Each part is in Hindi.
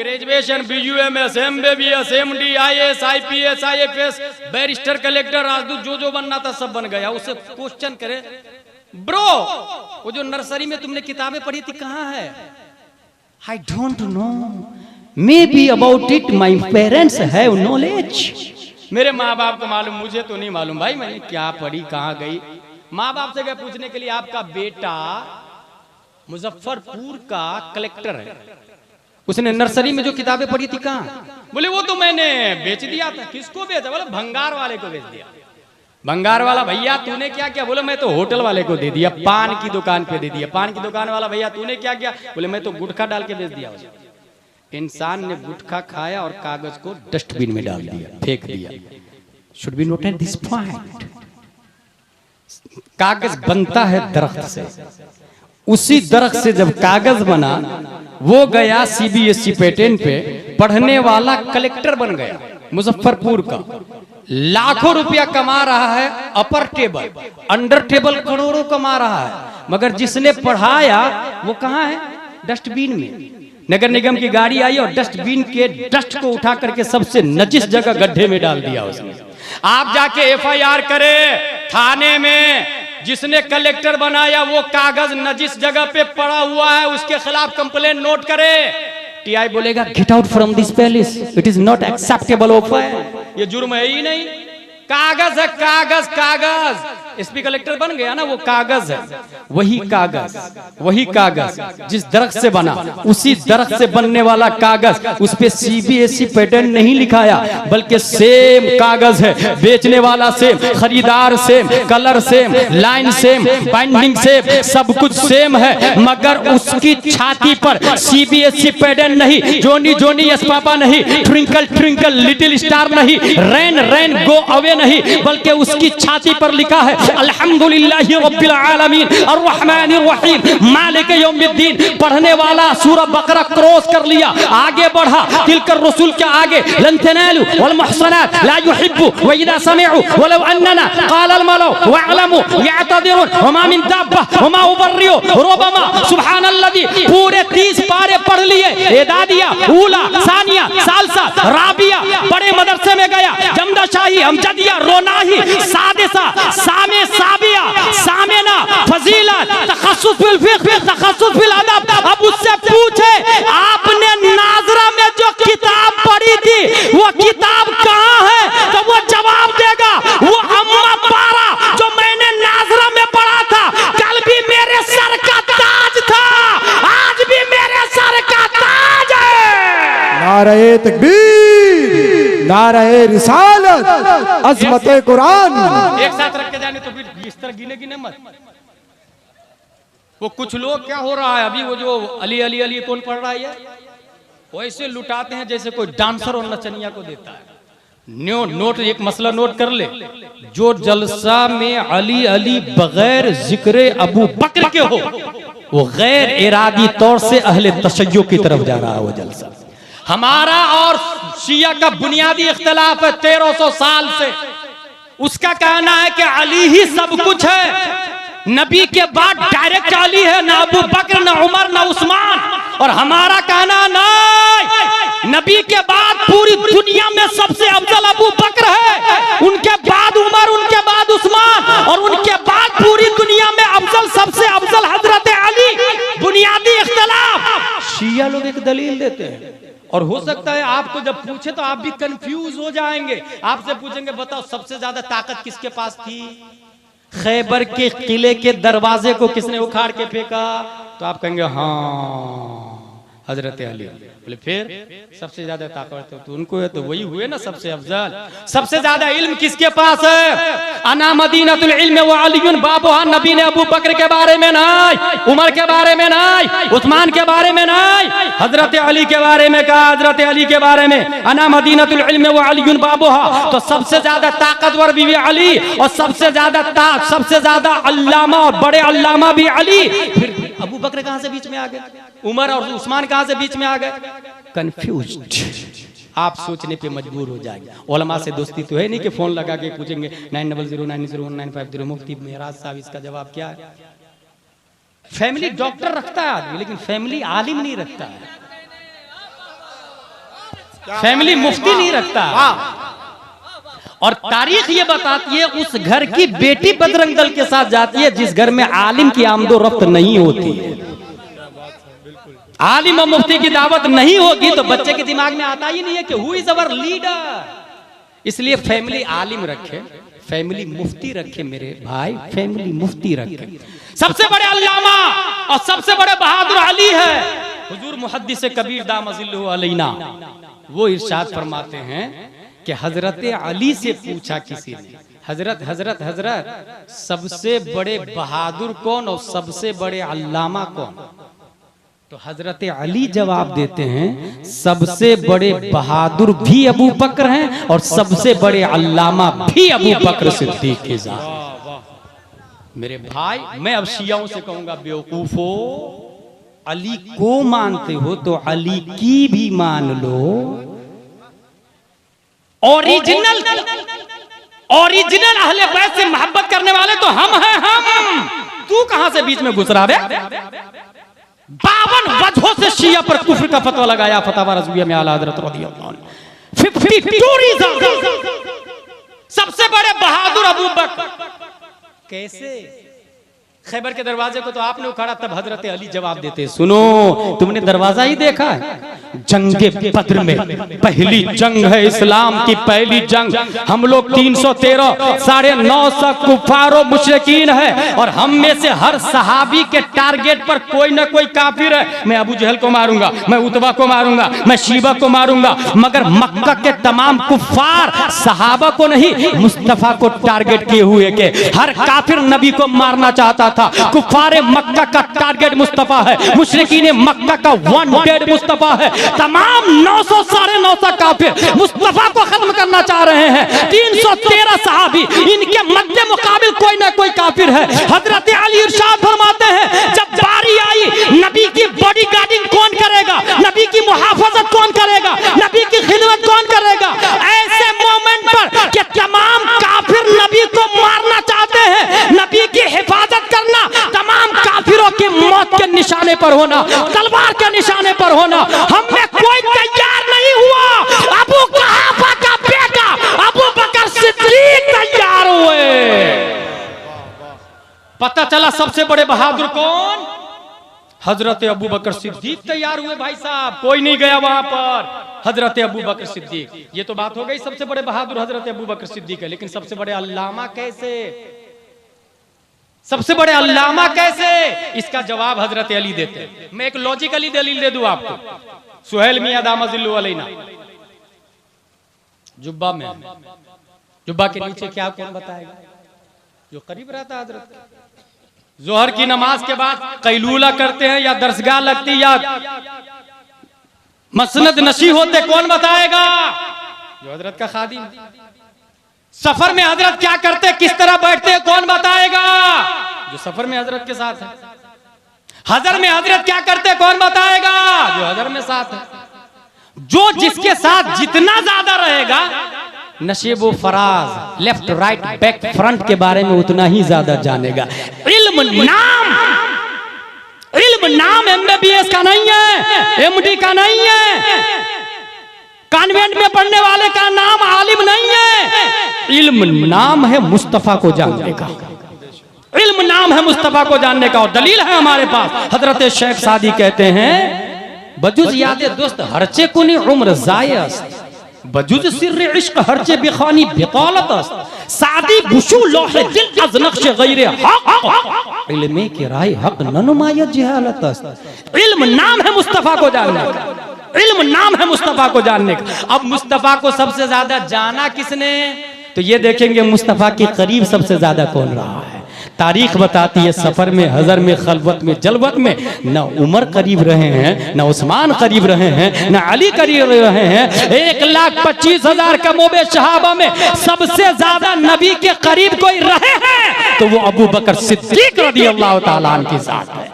Graduation, BUMS, MBBS, MD, IAS, IPS, IFS, barrister, collector, राजदूत, जो बनना था सब बन गया। उसे क्वेश्चन करे, ब्रो वो जो नर्सरी में तुमने किताबें पढ़ी थी कहाँ है? I don't know. Maybe about it my parents have knowledge. मेरे माँ बाप को मालूम, मुझे तो नहीं मालूम भाई मैंने क्या पढ़ी कहाँ गई। माँ बाप से गए पूछने के लिए, आपका बेटा मुजफ्फरपुर का कलेक्टर है, उसने नर्सरी में जो किताबें पढ़ी थी कहाँ? बोले वो तो मैंने बेच दिया था। किसको बेचा? बोले भंगार वाले को बेच दिया। भंगार वाला भैया तूने क्या किया? बोले मैं तो होटल वाले को दे दिया, पान की दुकान पे दे दिया। पान की दुकान वाला भैया तूने क्या किया? बोले मैं तो गुटखा डाल के बेच दिया। इंसान ने गुटखा खाया और कागज को डस्टबिन में डाल दिया, फेंक दिया। Should be noted this point. कागज बनता है दरख्त से, उसी दरख्त से जब कागज बना वो गया CBSE पैटर्न पे, पढ़ने वाला कलेक्टर बन गया मुजफ्फरपुर का, लाखों रुपया कमा रहा है, अपर टेबल अंडर टेबल करोड़ों कमा रहा है, मगर जिसने पढ़ाया वो कहाँ है? डस्टबिन में। नगर निगम की गाड़ी आई और डस्टबिन के डस्ट को उठा करके सबसे नजिस जगह गड्ढे में डाल दिया उसने। आप जाके FIR करे थाने में, जिसने कलेक्टर बनाया वो कागज नजिस जगह पे पड़ा हुआ है, उसके खिलाफ कंप्लेंट नोट करे। TI बोलेगा get out from this palace, it is not acceptable offer. ये जुर्म है ही नहीं, कागज है, कागज कागज। SP कलेक्टर बन गया ना, वो कागज है। वही कागज जिस दरख्त से बना, उसी दरख्त से बनने वाला कागज, उस पे CBSE पैटर्न नहीं लिखाया, बल्कि सेम कागज है, बेचने वाला सेम, खरीदार same, colour same, line same, binding same, सब कुछ सेम है, मगर उसकी छाती पर CBSE पैटर्न नहीं, जोनी जोनी यस पापा नहीं, ट्विंकल ट्विंकल लिटिल स्टार नहीं, रैन रैन गो अवे नहीं, बल्कि उसकी छाती पर लिखा है अल्हम्दुलिल्लाहि रब्बिल आलमीन अर्रहमानिर रहीम मालिक यौमिद्दीन। पढ़ने वाला सूरह बकरा क्रॉस कर लिया, आगे बढ़ा, तिलकर रसूल के आगे लन तनालु वल मुहसनात ला युहिब्बु व इदा समिअु वलौ अन्ना क़ाल अल मलौ वअलमु यअतदिरुन वमा मिन दाब्बा वमा उबर्रिउ रुबमा सुब्हानल्लाजी। पूरे 30 पारे पढ़ लिए। एदादिया, ऊला, सानिया, सालसा, राबिया, बड़े मदरसे में गया, जमदा शाही, अमजदिया, रोनाही, सादिसा, सामे, साबिया, सामेना, फजीला, तखस्सुस बिल फिक्र, तखस्सुस बिल अदब। अब उससे पूछे आपने नाजरा में जो किताब पढ़ी थी वो किताब कहाँ है? तो वो जवाब देगा वो अम्मा पारा जो मैंने नाजरा में पढ़ा था, कल भी मेरे सर का ताज था, आज भी मेरे सर का ताज है। नारे तकबीर, नारे रिसालत, अज़मत कुरान। एक साथ रख के जाने तो फिर इस तरह गिने मत। वो कुछ लोग क्या हो रहा है अभी, वो जो अली अली अली कौन पढ़ रहा है, वैसे लुटाते हैं जैसे कोई डांसर और नचनिया को देता है। नोट एक मसला नोट कर ले, जो जलसा में अली अली बगैर जिक्र अबू बकर के हो, वो गैर इरादी तौर से अहले तशय्यो की तरफ जा रहा है वो जलसा। हमारा और शिया का बुनियादी इख्तिलाफ है 1300 साल से। उसका कहना है कि अली ही सब कुछ है, नबी के बाद डायरेक्ट अली है, ना अबू बकर, ना उमर, ना उस्मान। और हमारा कहना नहीं, नबी के बाद पूरी दुनिया में सबसे अफजल अबू बकर है, उनके बाद उमर, उनके बाद उस्मान, और उनके बाद पूरी दुनिया में अफजल, सबसे अफजल हजरत अली। बुनियादी इख्तिलाफ। शिया लोग एक दलील देते हैं, और हो सकता है आपको जब पूछे तो आप भी कंफ्यूज हो जाएंगे। आपसे पूछेंगे बताओ सबसे ज्यादा ताकत किसके पास थी? खैबर के किले के दरवाजे को किसने उखाड़ के फेंका? तो आप कहेंगे हाँ हजरत अली। बोले फिर सबसे ज्यादा ताकत तो उनको है, तो वही हुए ना सबसे अफजल। सबसे ज्यादा इल्म किसके पास है? अना मदीनतुल इल्म व अलीयुन बाबुहा। नबी ने अबू बकर के बारे में नहीं, उमर के बारे में नहीं, उस्मान के बारे में नहीं, हजरत अली के बारे में कहा। हजरत अली के बारे में अना मदीनतुल इल्म व अलीयुन बाबुहा। तो सबसे ज्यादा ताकतवर भी अली, और सबसे ज्यादा अल्लामा और बड़े अल्लामा भी अली। फिर अबू बकर कहां से बीच में आ गए? उमर और उस्मान कहां से बीच में आ गए? कंफ्यूज्ड। आप सोचने पे मजबूर हो जाएंगे। उलमा से दोस्ती तो है नहीं कि फोन लगा के पूछेंगे 90090195 मुफ्ती मेराज साहब इसका जवाब क्या है? फैमिली डॉक्टर रखता है आदमी, लेकिन फैमिली आलिम नहीं रखता है। फैमिली मुफ्ती नहीं रखता। और तारीख ये बताती है उस घर की बेटी बजरंग दल के साथ जाती है जिस घर में आलिम की आमदो रफ्त नहीं होती है। आलिम और मुफ्ती की दावत नहीं होगी तो बच्चे के दिमाग में आता ही नहीं है कि हु इज अवर लीडर। इसलिए फैमिली आलिम रखे, फैमिली मुफ्ती रखे मेरे भाई, फैमिली मुफ्ती रखे। सबसे बड़े अल्लामा और सबसे बड़े बहादुर अली है हुजूर मुहद्दिस कबीर दामजिल्लुहु अलैना। वो इरशाद फरमाते हैं कि हजरत अली से पूछा किसी ने, हजरत हजरत हजरत सबसे बड़े बहादुर कौन और सबसे बड़े अल्लामा कौन? तो हजरत अली जवाब देते हैं सबसे बड़े बहादुर भी अबू बकर हैं और सबसे बड़े अल्लामा भी अबू बकर सिद्दीक के साथ। मेरे भाई मैं अब शियाओं से कहूंगा बेवकूफो, अली को मानते हो तो अली की भी मान लो। ओरिजिनल अहले बैत से मोहब्बत करने वाले तो हम हैं हम। तू कहां से बीच में घुस रहा है? 52 वजहों से शिया पर कुफ्र का फतवा लगाया फतवा रज़विया में आला हज़रत रज़ियल्लाहु अन्हु। 52 रीज़न। सबसे बड़े बहादुर अबू बकर। कैसे? खैबर के दरवाजे को तो आपने उखाड़ा, तब हजरत अली जवाब देते सुनो तुमने दरवाजा ही देखा है? जंगे बद्र में पहली जंग है, इस्लाम की पहली जंग। हम लोग 313 950 कुफारो मुशरिकीन है और हम में से हर सहाबी के टारगेट पर कोई ना कोई काफिर है। मैं अबू जहल को मारूंगा, मैं उतबा को मारूंगा, मैं शीबा को मारूंगा, मगर मक्का के तमाम कुफार सहाबा को नहीं मुस्तफा को टारगेट किए हुए के हर काफिर नबी को मारना चाहता था। कुफारे मक्का का टारगेट मुस्तफा है, मुशरिकीन मक्का का वांटेड मुस्तफा है। तमाम 900 950 काफिर मुस्तफा को खत्म करना चाह रहे हैं। 313 सहाबी, इनके मध्य मुकाबिल कोई ना कोई काफिर है। हजरत अली इरशाद फरमाते हैं जब बारी आई नबी की बॉडी गार्डिंग कौन करेगा, नबी की मुहाफजत कौन करेगा, नबी की खिदमत कौन करेगा? ऐसे मोमेंट पर कि तमाम काफिर नबी को मारना चाहते हैं, नबी की हिफाजत करना, तमाम काफिरों की मौत के निशाने पर होना, तलवार के निशाने पर होना, हम में कोई तैयार नहीं हुआ। अबू कुहाफा का बेटा अबू बकर सिद्दीक तैयार हुए। पता चला सबसे बड़े बहादुर कौन? हजरत अबू बकर सिद्दीक तैयार हुए। भाई साहब कोई नहीं गया वहां पर, हजरत अबू बकर सिद्दीक। ये तो बात हो गई सबसे बड़े बहादुर हजरत अबू बकर सिद्दीक है, लेकिन सबसे बड़े अल्लामा कैसे? सबसे बड़े अल्लामा कैसे? इसका जवाब हजरत अली देते हैं। मैं एक लॉजिकली दलील दे दूं आपको। सुहेल मियां दामजिल्लुहु अलैना जुब्बा में, जुब्बा के नीचे क्या कौन बताएगा? जो करीब रहता है हजरत। जोहर की नमाज के बाद कैलूला करते हैं या दरसगाह लगती या मसनद नशी होते, कौन बताएगा? जो हजरत का खादिम। सफर में हजरत क्या करते, किस तरह बैठते, कौन बताएगा? जो सफर में हजरत के साथ है। हजर में हजरत क्या करते, कौन बताएगा? जो हजर में साथ है। जो जिसके साथ जितना ज्यादा रहेगा नशीबो फराज, लेफ्ट राइट बैक फ्रंट के बारे में उतना ही ज्यादा जानेगा। इल्म नाम MBBS का नहीं है, MD का नहीं है, कॉन्वेंट में पढ़ने वाले का नाम आलिम नहीं है। इल्म नाम है मुस्तफा को जानने का, इल्म नाम है मुस्तफा को जानने का। और दलील है हमारे पास, हजरत शेख सादी कहते हैं बजुज याद दोस्त हरचे कुनी उम्र जायस्त, बजुज सिर्र इश्क हरचे बेखानी बेतालत सादी गुशु लोहे दिल अज नक्श गैरे हक, इल्मे की राय हक ननुमायत जहालत। इल्म नाम है मुस्तफा को जानने का, इल्म नाम है मुस्तफा को जानने का। अब मुस्तफा को सबसे ज्यादा जाना किसने? तो ये देखेंगे मुस्तफा के करीब सबसे ज्यादा कौन रहा है। तारीख बताती है सफर में, हजर में, खलवत में, जलवत में न उमर करीब रहे हैं, न उस्मान करीब रहे हैं, न अली करीब रहे हैं। 1,25,000 कमोबे शहाबा में सबसे ज्यादा नबी के करीब कोई रहे हैं तो वो अबू बकर सिद्दीक रज़ियल्लाहु ताला अन्हु के साथ है।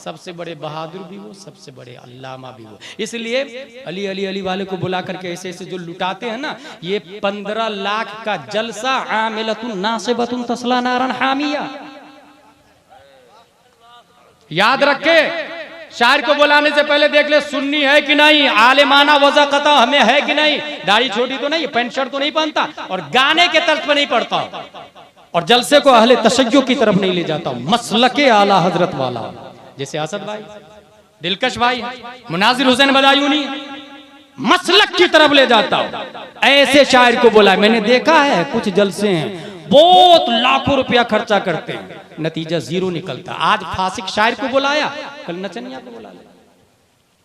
सबसे बड़े बहादुर भी वो, सबसे बड़े अल्लामा भी वो। इसलिए अली अली अली वाले को बुला करके ऐसे ऐसे जो लुटाते हैं ना, ये 15 लाख का जलसा आमिलतुन नासिबतुन तस्ला नारन हामिया। याद रखे शायर को बुलाने से पहले देख ले सुन्नी है कि नहीं, आलिमाना वज़ाक़ता हमें है कि नहीं, दाढ़ी छोटी तो नहीं, पैंट शर्ट तो नहीं पहनता, और गाने के तर्ज पर नहीं पढ़ता, और जलसे को अहले तशय्युअ की तरफ नहीं ले जाता, मसलके आला हजरत वाला, जैसे असद भाई, दिलकश भाई, मुनाजिर हुसैन बदायूनी, मसलक की तरफ ले जाता हूं। ऐसे शायर को बोला। मैंने देखा है कुछ जलसे हैं बहुत लाखों रुपया खर्चा करते हैं, नतीजा जीरो निकलता। आज फासिक शायर को बुलाया, कल नचनिया को बुला ले,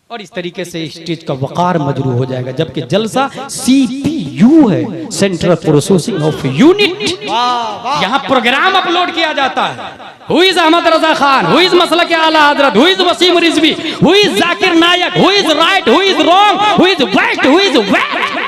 और इस तरीके से स्टेज का वकार मजरू हो जाएगा। जबकि जलसा CPU है, सेंट्रल प्रोसेसिंग ऑफ यूनिट, यहाँ प्रोग्राम अपलोड किया जाता है। Who is Ahmad Raza Khan, who is मसलक आला हजरत, who is Wasim Rizvi, who is Zakir Naik, who is right, who is wrong, who is waste, who is waste.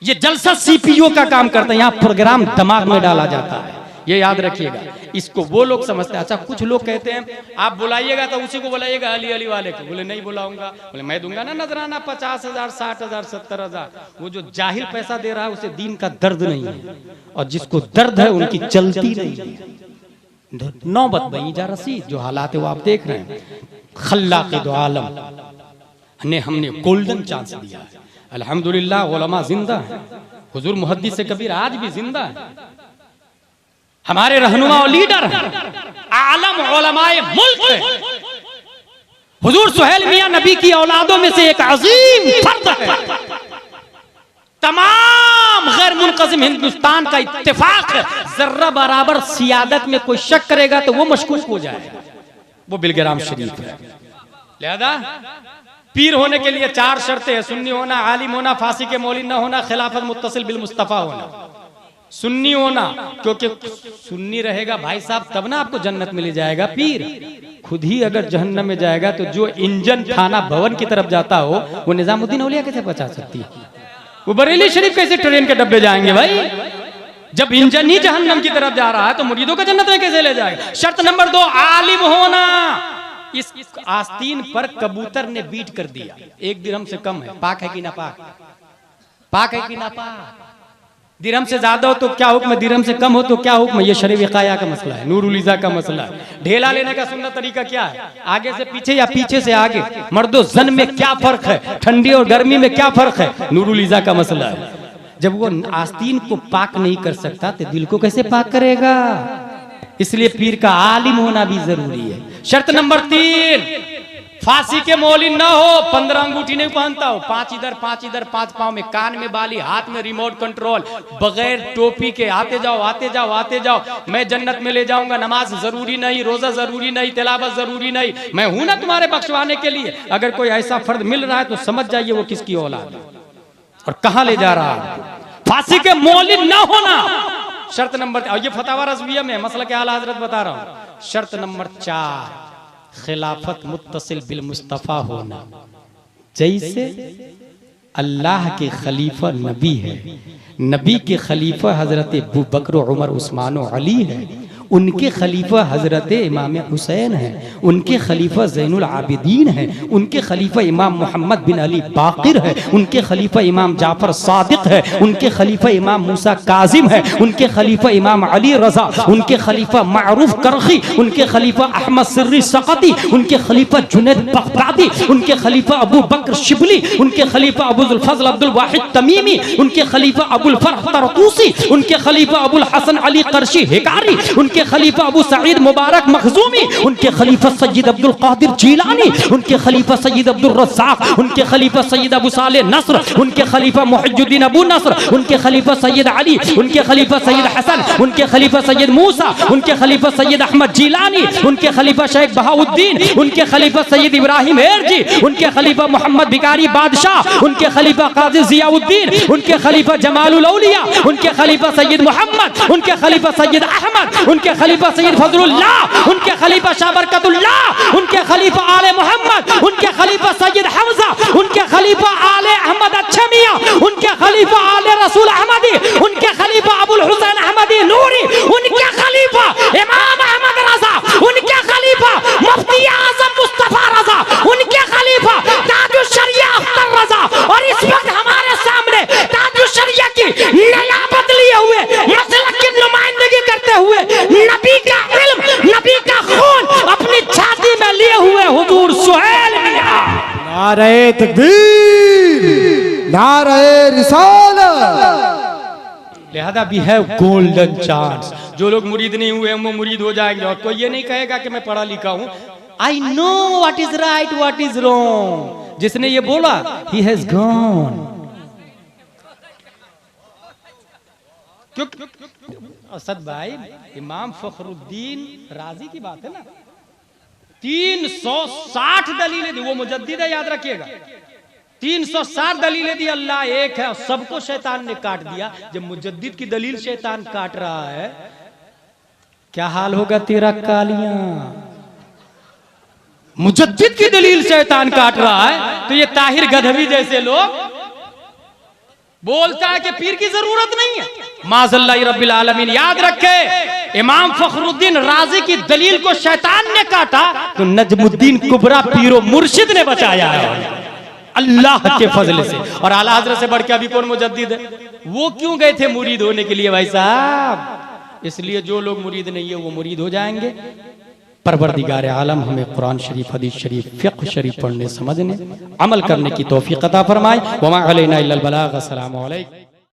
ये जलसा CPU का काम करता है, यहाँ प्रोग्राम दिमाग में डाला जाता है, ये याद रखिएगा। इसको वो लोग समझते हैं। अच्छा, कुछ लोग कहते हैं आप बुलाइएगा तो उसी को बुलाइएगा, अली अली वाले को। बोले नहीं बुलाऊंगा, बोले मैं दूंगा ना नजराना 50,000, 60,000, 70,000। वो जो जाहिल पैसा दे रहा है उसे दीन का दर्द नहीं है, और जिसको दर्द है उनकी चलती नहीं है। नौबत बनी जा रसीद, जो हालात है वो आप देख रहे हैं। खल्लाक़ दो आलम ने हमने गोल्डन चांस दिया है, अल्हम्दुलिल्लाह। उलमा जिंदा है, हुजूर मुहद्दिस से कबीर आज भी जिंदा है, हमारे रहनुमा और लीडर हैं, आलम उलमाए मुल्क है। हुजूर सुहेल मियां नबी की औलादों में से एक अजीम फर्द है। तमाम गैर मुनक़सिम हिंदुस्तान का इत्तेफाक है, जर्रा बराबर सियादत में कोई शक करेगा तो वो मशकूक हो जाएगा। वो बिलग्राम शरीफ है। लिहाजा पीर होने के लिए 4 शर्तें हैं: सुन्नी होना, आलिम होना, फासी के मौलिद न होना, खिलाफत मुत्तसिल बिल मुस्तफा होना। सुन्नी होना, क्योंकि सुन्नी रहेगा भाई साहब तब ना आपको जन्नत मिल जाएगा। पीर खुद ही अगर जहन्नम में जाएगा तो जो इंजन थाना भवन की तरफ जाता हो वो निजामुद्दीन औलिया कैसे बचा सकती है? वो बरेली शरीफ कैसे ट्रेन के डब्बे जाएंगे भाई? जब इंजन ही जहन्नम की तरफ जा रहा है तो मुरीदों का जन्नत में कैसे ले जाएगा? शर्त नंबर 2, आलिम होना। इस आस्तीन पर कबूतर ने बीट कर दिया, 1 दिरहम से कम है, पाक है कि ना पाक? पाक है कि ना पाक? दिरहम से ज्यादा हो तो क्या हुक्म, दिरहम से कम हो तो क्या हुक्म? ये शरीफ विकाया का मसला है, नूरुल इज़ा का मसला है। ढेला लेने का सुन्नत तरीका क्या है? आगे से पीछे या पीछे से आगे? मर्दो जन में क्या फर्क है? ठंडी और गर्मी में क्या फर्क है? नूरुल इज़ा का मसला है। जब वो आस्तीन को पाक नहीं कर सकता तो दिल को कैसे पाक करेगा? इसलिए पीर का आलिम होना भी जरूरी है। शर्त नंबर 3, फांसी के मौलिद ना हो, 15 अंगूठी नहीं पहनता हो, 5 इधर 5 इधर, 5 पांव में, कान में बाली, हाथ में रिमोट कंट्रोल, बगैर टोपी के आते जाओ आते जाओ आते जाओ, मैं जन्नत में ले जाऊंगा। नमाज जरूरी नहीं, रोजा जरूरी नहीं, तिलावत जरूरी नहीं, मैं हूं ना तुम्हारे बख्शवाने के लिए। अगर कोई ऐसा फर्द मिल रहा है तो समझ जाइए वो किसकी औलाद है और कहां ले जा रहा है। फांसी के मौलिद ना होना शर्त नंबर, ये फतावा रज़विया में मसला के आला हजरत बता रहा हूं। शर्त नंबर 4, खिलाफत मुत्तसिल बिल मुस्तफा होना। जैसे अल्लाह के खलीफा नबी है, नबी के खलीफा हजरत अबू बकर, उमर, उस्मान और अली है, उनके खलीफा हजरत इमाम हुसैन है, उनके खलीफा ज़ैनुल आबिदीन है, उनके खलीफा इमाम मोहम्मद बिन अली बाक़िर है, उनके खलीफा इमाम जाफर सादिक है, उनके खलीफा इमाम मूसा काजिम है, उनके खलीफा इमाम अली रजा, उनके खलीफा मारूफ करखी, उनके खलीफा अहमद सिर्री सकती, उनके खलीफा जुनैद बगदादी, उनके खलीफा अबू बकर शिबली, उनके खलीफा अबुल फजल अब्दुल वाहिद तमीमी, उनके खलीफा अबुल फरह तरतूसी, उनके खलीफा अबुल हसन अली करशी हिकारी, उनके खलीफा अबू सईद मुबारक मखजूमी, उनके खलीफा सय्यद अब्दुल कादिर जीलानी, उनके खलीफा सय्यद अब्दुल रज़्ज़ाक, उनके खलीफा सय्यद अबू सालेह नस्र, उनके खलीफा मुहिजुद्दीन अबू नस्र, उनके खलीफा सय्यद अली, उनके खलीफा सय्यद हसन, उनके खलीफा सय्यद मूसा, उनके खलीफा सय्यद अहमद जीलानी, उनके खलीफा शेख बहाउद्दीन, उनके खलीफा सय्यद इब्राहिम हेरजी, उनके खलीफा मोहम्मद बिकारी बादशाह, उनके खलीफा काजी जियाउद्दीन, उनके खलीफा जमालुल औलिया, उनके खलीफा सय्यद मोहम्मद, उनके खलीफा सय्यद अहमद, उनके खलीफा सय्यद फजलुल्लाह, उनके खलीफा शाह बरकतुल्लाह, उनके खलीफा आले मोहम्मद, उनके खलीफा सय्यद हमजा, उनके खलीफा आले अहमद अच्छे मियां, उनके खलीफा आले रसूल अहमदी, उनके खलीफा अबुल हुसैन अहमदी नूरी, उनके खलीफा इमाम अहमद रजा, उनके खलीफा मुफ्ती आजम मुस्तफा रजा, उनके खलीफा ताजुश शरिया अख्तर रजा। और इस वक्त हमारे सामने ताजुश शरिया की नियाबत लिए हुए, मसलक की नुमाइंदगी करते हुए, नबी का इल्म, नबी का खून अपनी छाती में लिए हुए हुजूर नारे तकबीर, नारे रिसालत। लिहाजा वी हैव गोल्डन चांस। जो लोग मुरीद नहीं हुए वो मुरीद हो जाएंगे, और कोई ये नहीं कहेगा कि मैं पढ़ा लिखा हूं। I know what is right what is wrong. जिसने ये बोला ही हैज गॉन। क्यों असद भाई, इमाम फखरुद्दीन राजी की बात है ना, 360 दलीलें दी। वो मुजद्दिद है, याद रखिएगा। 360 दलीलें दी, अल्लाह एक है और सबको शैतान ने काट दिया। जब मुजद्दिद की दलील शैतान काट रहा है, क्या हाल होगा तेरा कालियां। मुजद्दिद की दलील शैतान काट रहा है तो ये ताहिर गधवी जैसे लोग बोलता है कि पीर की जरूरत नहीं है। माज़ल्लाह रब्बिल आलमीन। याद रखे, इमाम फखरुद्दीन राजी की दलील को शैतान ने काटा तो नजमुद्दीन कुबरा पीरो मुर्शिद ने बचाया है अल्लाह के फजल से। और आला हजरत से बढ़ के अभी कौन मुजद्दिद है? वो क्यों गए थे मुरीद होने के लिए भाई साहब? इसलिए जो लोग मुरीद नहीं है वो मुरीद हो जाएंगे। परवरदिगार आलम हमें कुरान शरीफ, हदीस शरीफ, फिक़्ह शरीफ पढ़ने, समझने, अमल करने की तौफीक अता फरमाए। वमा अलैना इल्लल बलाग। अस्सलामु अलैकुम।